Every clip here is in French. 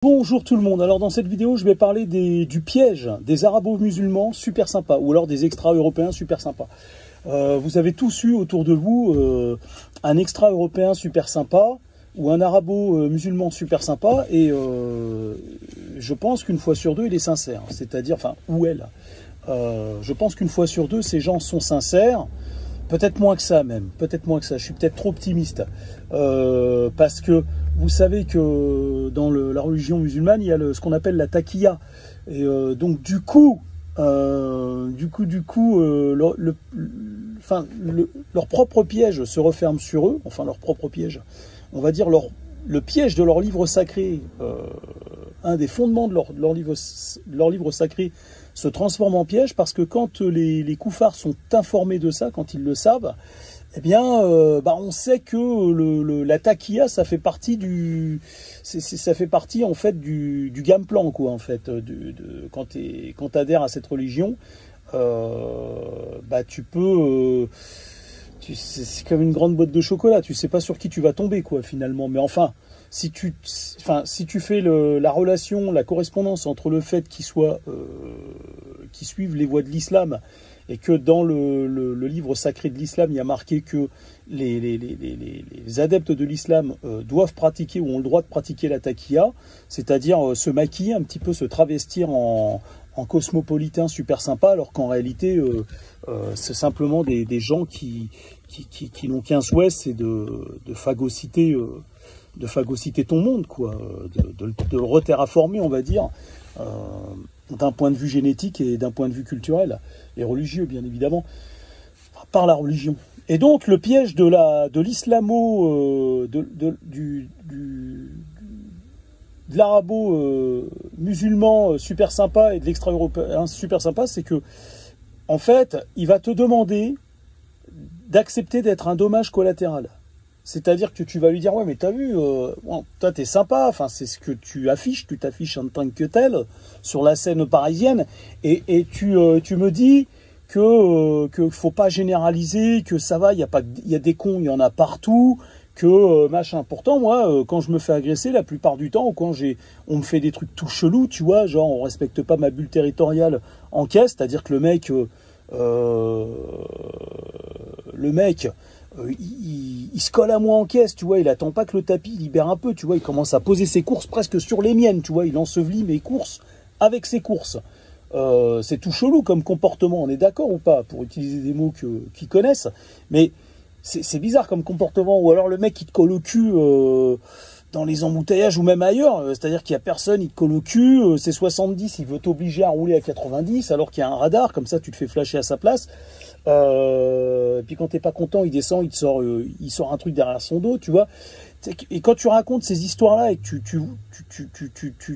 Bonjour tout le monde, alors dans cette vidéo je vais parler du piège des arabo-musulmans super sympas ou alors des extra-européens super sympas. Vous avez tous eu autour de vous un extra-européen super sympa ou un arabo-musulman super sympa et je pense qu'une fois sur deux il est sincère, c'est-à-dire, enfin, ou elle. Je pense qu'une fois sur deux ces gens sont sincères. Peut-être moins que ça même, peut-être moins que ça, je suis peut-être trop optimiste. Parce que vous savez que dans la religion musulmane, il y a ce qu'on appelle la taqiyya. Et donc du coup, leur propre piège se referme sur eux, enfin leur propre piège, on va dire le piège de leur livre sacré, un des fondements de leur livre sacré, se transforme en piège parce que quand les koufars sont informés de ça, quand ils le savent, eh bien, on sait que la taqiyya, ça fait partie ça fait partie en fait du game plan, quoi, en fait, quand tu adhères à cette religion, tu peux, c'est comme une grande boîte de chocolat, tu sais pas sur qui tu vas tomber, quoi, finalement, mais enfin. Si tu fais la relation, la correspondance entre le fait qu'ils suivent les voies de l'islam et que dans le livre sacré de l'islam, il y a marqué que les adeptes de l'islam doivent pratiquer ou ont le droit de pratiquer la taqiyya, c'est-à-dire se maquiller un petit peu, se travestir en cosmopolitain super sympa, alors qu'en réalité, c'est simplement des gens qui n'ont qu'un souhait, c'est de phagocyter ton monde, quoi, de le reterraformer, on va dire, d'un point de vue génétique et d'un point de vue culturel et religieux, bien évidemment, par la religion. Et donc le piège de l'arabo musulman super sympa et de l'extra-européen super sympa, c'est que en fait, il va te demander d'accepter d'être un dommage collatéral. C'est-à-dire que tu vas lui dire, ouais, mais t'as vu, toi t'es sympa, enfin c'est ce que tu t'affiches en tant que tel sur la scène parisienne, et tu me dis que faut pas généraliser, que ça va, il y a des cons, il y en a partout, que machin. Pourtant moi, quand je me fais agresser, la plupart du temps, ou quand on me fait des trucs tout chelous, tu vois, genre on respecte pas ma bulle territoriale en caisse, c'est-à-dire que le mec il se colle à moi en caisse, tu vois, il attend pas que le tapis libère un peu, tu vois, il commence à poser ses courses presque sur les miennes, tu vois, il ensevelit mes courses avec ses courses. C'est tout chelou comme comportement, on est d'accord ou pas, pour utiliser des mots qu'ils connaissent, mais c'est bizarre comme comportement. Ou alors le mec il te colle au cul dans les embouteillages ou même ailleurs, c'est-à-dire qu'il y a personne, il te colle au cul, c'est 70, il veut t'obliger à rouler à 90 alors qu'il y a un radar, comme ça tu te fais flasher à sa place. Et puis quand t'es pas content, il descend, il sort un truc derrière son dos, tu vois. Et quand tu racontes ces histoires-là et que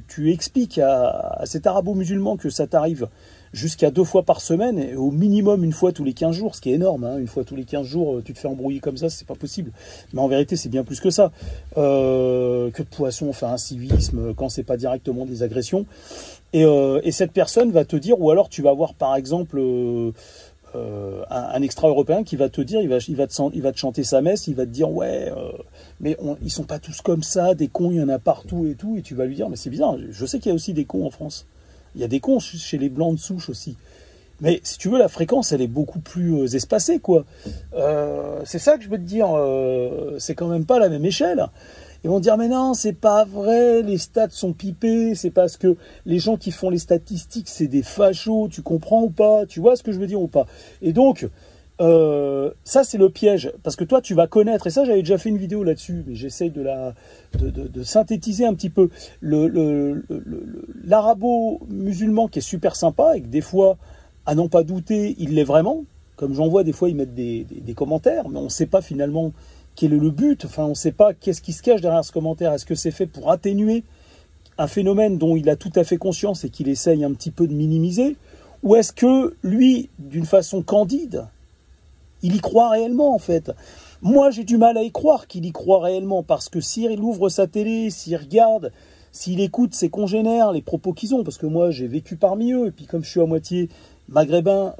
tu expliques à cet arabo-musulman que ça t'arrive jusqu'à 2 fois par semaine, et au minimum une fois tous les 15 jours, ce qui est énorme, hein, une fois tous les 15 jours, tu te fais embrouiller comme ça, c'est pas possible. Mais en vérité, c'est bien plus que ça. Que de poisson, enfin un civisme, quand c'est pas directement des agressions. Et cette personne va te dire, ou alors tu vas voir par exemple un extra-européen qui va te dire, il va te chanter sa messe, il va te dire ouais, mais ils sont pas tous comme ça, des cons, il y en a partout et tout, et tu vas lui dire mais c'est bizarre, je sais qu'il y a aussi des cons en France, il y a des cons chez les blancs de souche aussi, mais si tu veux la fréquence elle est beaucoup plus espacée, quoi. C'est ça que je veux te dire, c'est quand même pas la même échelle. Ils vont dire mais non, c'est pas vrai, les stats sont pipés, c'est parce que les gens qui font les statistiques c'est des fachos, tu comprends ou pas, tu vois ce que je veux dire ou pas. Et donc ça c'est le piège, parce que toi tu vas connaître, et ça j'avais déjà fait une vidéo là-dessus, mais j'essaye de synthétiser un petit peu l'arabo-musulman qui est super sympa et que des fois, à n'en pas douter, il l'est vraiment, comme j'en vois des fois ils mettent des commentaires, mais on ne sait pas finalement quel est le but, enfin on ne sait pas qu'est-ce qui se cache derrière ce commentaire, est-ce que c'est fait pour atténuer un phénomène dont il a tout à fait conscience et qu'il essaye un petit peu de minimiser, ou est-ce que lui, d'une façon candide, il y croit réellement en fait. Moi j'ai du mal à y croire qu'il y croit réellement, parce que s'il ouvre sa télé, s'il regarde, s'il écoute ses congénères, les propos qu'ils ont, parce que moi j'ai vécu parmi eux, et puis comme je suis à moitié maghrébin,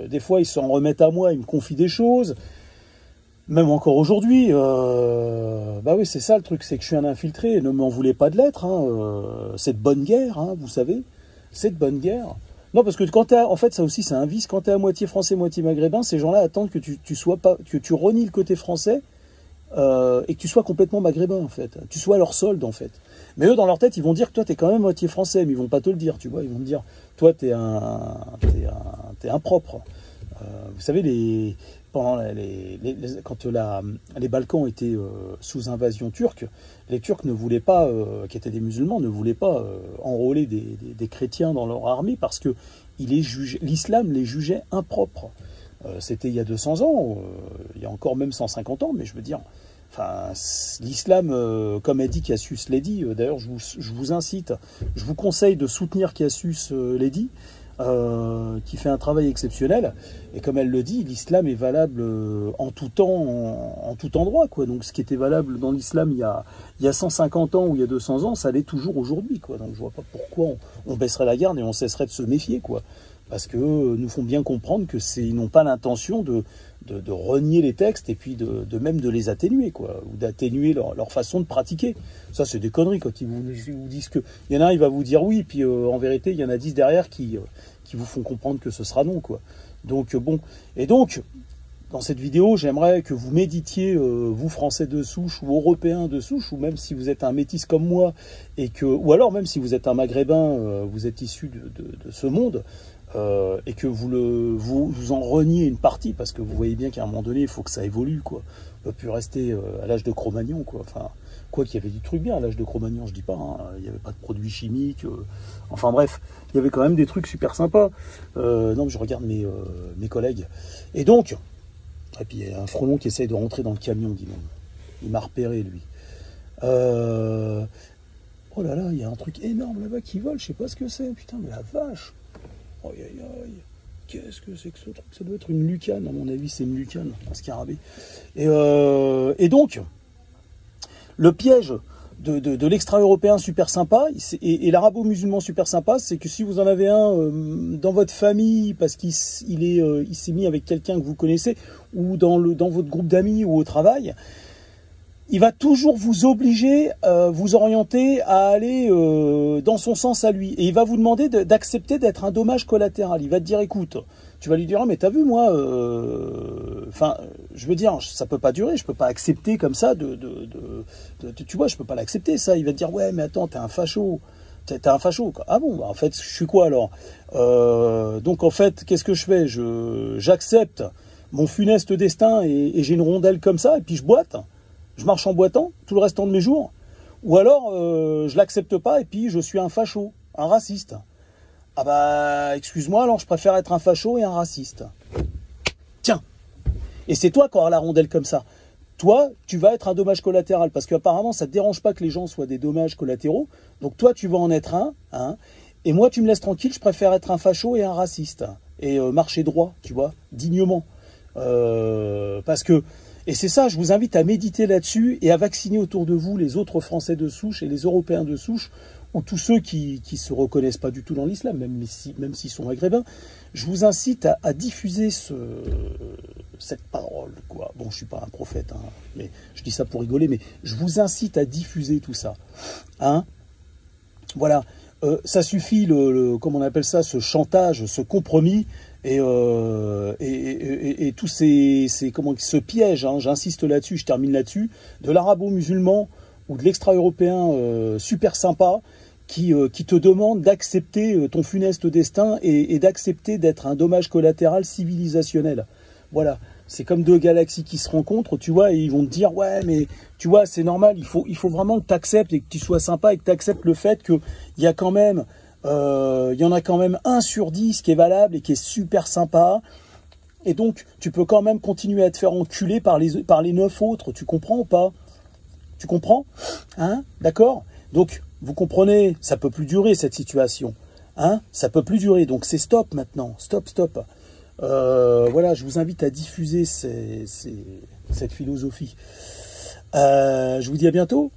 des fois ils s'en remettent à moi, ils me confient des choses. Même encore aujourd'hui, bah oui, c'est ça le truc, c'est que je suis un infiltré, ne m'en voulez pas de l'être, hein, c'est de bonne guerre, hein, vous savez, c'est de bonne guerre. Non, parce que quand t'es, en fait, ça aussi, c'est un vice, quand t'es à moitié français, moitié maghrébin, ces gens-là attendent que tu sois pas, que tu renies le côté français, et que tu sois complètement maghrébin, en fait. Tu sois leur solde, en fait. Mais eux, dans leur tête, ils vont dire que toi, t'es quand même moitié français, mais ils vont pas te le dire, tu vois. Ils vont te dire, toi, t'es impropre. Vous savez, pendant quand les Balkans étaient sous invasion turque, les Turcs ne voulaient pas, qui étaient des musulmans, ne voulaient pas enrôler des chrétiens dans leur armée parce que l'islam les jugeait impropres. C'était il y a 200 ans, il y a encore même 150 ans, mais je veux dire, enfin, l'islam, comme a dit Cassius Lady, d'ailleurs je vous incite, je vous conseille de soutenir Cassius Lady, qui fait un travail exceptionnel, et comme elle le dit, l'islam est valable en tout temps, en tout endroit, quoi. Donc ce qui était valable dans l'islam il y a 150 ans ou il y a 200 ans, ça l'est toujours aujourd'hui, quoi. Donc je vois pas pourquoi on baisserait la garde et on cesserait de se méfier, quoi. Parce que nous font bien comprendre que ils n'ont pas l'intention de renier les textes et puis de même de les atténuer, quoi, ou d'atténuer leur façon de pratiquer. Ça, c'est des conneries quand ils vous disent que... Il y en a un, il va vous dire oui, puis en vérité, il y en a 10 derrière qui vous font comprendre que ce sera non, quoi. Donc, bon. Et donc, dans cette vidéo, j'aimerais que vous méditiez, vous, Français de souche ou Européens de souche, ou même si vous êtes un métis comme moi, ou alors même si vous êtes un Maghrébin, vous êtes issu de ce monde, et que vous en reniez une partie, parce que vous voyez bien qu'à un moment donné, il faut que ça évolue, quoi. On ne peut plus rester à l'âge de Cro-Magnon, quoi. Enfin, quoi qu'il y avait du truc bien à l'âge de Cro-Magnon, je dis pas, hein. Il n'y avait pas de produits chimiques, enfin bref, il y avait quand même des trucs super sympas. Non, je regarde mes collègues. Et donc, et puis il y a un frelon qui essaye de rentrer dans le camion, dis donc. Il m'a repéré, lui. Oh là là, il y a un truc énorme là-bas qui vole, je sais pas ce que c'est, putain, mais la vache. Aïe aïe aïe, qu'est-ce que c'est que ce truc? Ça doit être une lucane, à mon avis, c'est une lucane, un scarabée. Et donc, le piège de l'extra-européen super sympa et l'arabo-musulman super sympa, c'est que si vous en avez un dans votre famille, parce qu'il s'est mis avec quelqu'un que vous connaissez, ou dans votre groupe d'amis ou au travail, il va toujours vous obliger, vous orienter à aller dans son sens à lui. Et il va vous demander d'accepter d'être un dommage collatéral. Il va te dire, écoute, tu vas lui dire, oh, mais t'as vu, moi, enfin, je veux dire, ça peut pas durer, je peux pas accepter comme ça, tu vois, je peux pas l'accepter, ça. Il va te dire, ouais, mais attends, t'es un facho. T'es un facho, quoi. Ah bon, bah, en fait, je suis quoi alors? Donc, en fait, qu'est-ce que je fais? J'accepte mon funeste destin et j'ai une rondelle comme ça, et puis je boite. Je marche en boitant tout le restant de mes jours, ou alors je l'accepte pas et puis je suis un facho, un raciste. Ah bah excuse-moi, alors je préfère être un facho et un raciste. Tiens, et c'est toi qui auras la rondelle comme ça. Toi, tu vas être un dommage collatéral, parce qu'apparemment ça te dérange pas que les gens soient des dommages collatéraux, donc toi tu vas en être un, hein, et moi tu me laisses tranquille, je préfère être un facho et un raciste, et marcher droit, tu vois, dignement. Parce que... Et c'est ça, je vous invite à méditer là-dessus et à vacciner autour de vous les autres Français de souche et les Européens de souche, ou tous ceux qui ne se reconnaissent pas du tout dans l'islam, même s'ils sont maghrébins. Je vous incite à diffuser cette parole, quoi. Bon, je ne suis pas un prophète, hein, mais je dis ça pour rigoler, mais je vous incite à diffuser tout ça. Hein? Voilà, ça suffit, comment on appelle ça, ce chantage, ce compromis, et tous ce piège, hein, j'insiste là-dessus, je termine là-dessus, de l'arabo-musulman ou de l'extra-européen super sympa qui te demande d'accepter ton funeste destin et d'accepter d'être un dommage collatéral civilisationnel. Voilà, c'est comme deux galaxies qui se rencontrent, tu vois, et ils vont te dire, ouais, mais tu vois, c'est normal, il faut vraiment que tu acceptes et que tu sois sympa et que tu acceptes le fait qu'il y a quand même... il y en a quand même 1 sur 10 qui est valable et qui est super sympa. Et donc, tu peux quand même continuer à te faire enculer par les 9 autres. Tu comprends ou pas? Tu comprends? Hein? D'accord? Donc, vous comprenez, ça peut plus durer cette situation. Hein? Ça peut plus durer. Donc, c'est stop maintenant. Stop, stop. Voilà, je vous invite à diffuser cette philosophie. Je vous dis à bientôt.